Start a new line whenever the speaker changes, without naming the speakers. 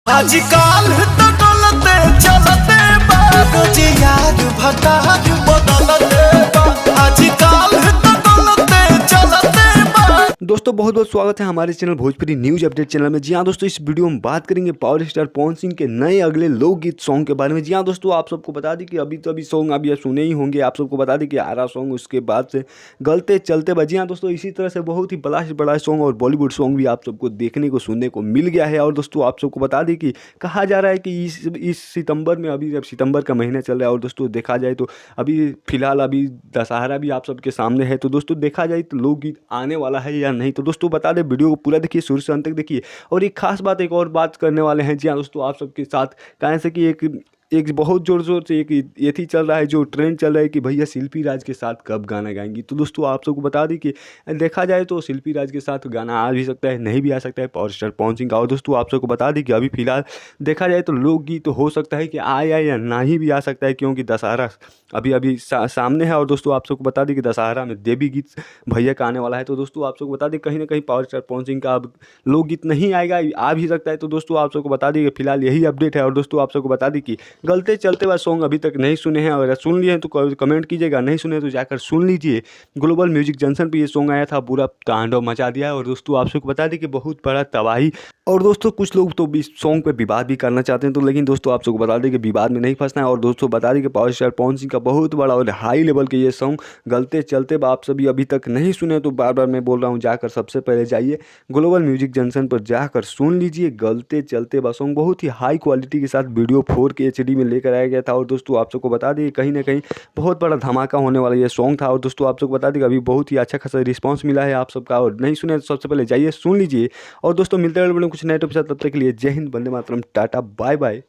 आजकल तो डोलते चलते बागज यार भटार बदलते बा। आजकल तो डोलते चलते बा।
दोस्तों बहुत बहुत स्वागत है हमारे channel Bhojpuri news update channel में। जी हाँ दोस्तों, इस वीडियो में बात करेंगे पावर स्टार पवन सिंह के नए अगले लोकगीत सॉन्ग के बारे में। जी हाँ दोस्तों, आप सबको बता दें कि अभी सॉन्ग अभी आप सुने ही होंगे। आप सबको बता दें कि आरा सॉन्ग, उसके बाद से गलते चलते बा। जी हाँ दोस्तों, इसी तरह से बहुत ही बड़ा से बड़ा सॉन्ग और बॉलीवुड सॉन्ग भी आप सबको देखने को सुनने को मिल गया है। और दोस्तों आप सबको बता दें कि कहा जा रहा है कि इस सितंबर में, अभी जब सितंबर का महीना चल रहा है और दोस्तों देखा जाए तो अभी फिलहाल अभी दशहरा भी आप सबके सामने है, तो दोस्तों देखा जाए तो लोकगीत आने वाला है या नहीं। तो दोस्तों बता दें, वीडियो को पूरा देखिए, शुरू से अंत तक देखिए। और एक खास बात, एक और बात करने वाले हैं। जी हाँ दोस्तों, आप सबके साथ कहें से कि एक बहुत ज़ोर ज़ोर से एक ये थी चल रहा है, जो ट्रेंड चल रहा है कि भैया शिल्पी राज के साथ कब गाना गाएंगी। तो दोस्तों आप सबको बता दें कि देखा जाए तो शिल्पी राज के साथ गाना आ भी सकता है, नहीं भी आ सकता है, पावर स्टार पवन सिंह का। और दोस्तों आप सबको बता दें कि अभी फिलहाल देखा जाए तो लोकगीत तो हो सकता है कि आए या ना ही भी आ सकता है, क्योंकि दशहरा अभी सामने है। और दोस्तों आप सबको बता दें कि दशहरा में देवी गीत भैया का आने वाला है। तो दोस्तों आप सबको बता दें, कहीं ना कहीं पावर स्टार पवन सिंह का अब लोकगीत नहीं आएगा, आ भी सकता है। तो दोस्तों आप सबको बता दें कि फिलहाल यही अपडेट है। और दोस्तों आप सबको बता दें कि गलते चलते हुए सॉन्ग अभी तक नहीं सुने हैं, और अगर सुन लिए हैं तो कमेंट कीजिएगा, नहीं सुने तो जाकर सुन लीजिए। ग्लोबल म्यूजिक जंक्शन पे ये सॉन्ग आया था, पूरा तांडव मचा दिया है। और दोस्तों आप सबको बता दें कि बहुत बड़ा तबाही। और दोस्तों कुछ लोग तो इस सॉन्ग पे विवाद भी करना चाहते हैं, तो लेकिन दोस्तों आप सबको बता दें कि विवाद में नहीं फंसना है। और दोस्तों बता दें कि पावर स्टार पवन सिंह का बहुत बड़ा और हाई लेवल के ये सॉन्ग गलते चलते आप सभी अभी तक नहीं सुने तो बार बार मैं बोल रहा हूँ, जाकर सबसे पहले जाइए ग्लोबल म्यूजिक जंक्शन पर, जाकर सुन लीजिए गलते चलते बा सॉन्ग। बहुत ही हाई क्वालिटी के साथ वीडियो 4K HD में लेकर आया गया था। और दोस्तों आप सबको बता दें, कहीं ना कहीं बहुत बड़ा धमाका होने वाला ये सॉन्ग था। और दोस्तों आप सबको बता दें कि अभी बहुत ही अच्छा खासा रिस्पॉन्स मिला है आप सबका, और नहीं सुने तो सबसे पहले जाइए सुन लीजिए। और दोस्तों मिलते हैं कुछ नए टॉपिक के साथ, तब तक के लिए जय हिंद, वंदे मातरम, टाटा, बाय बाय।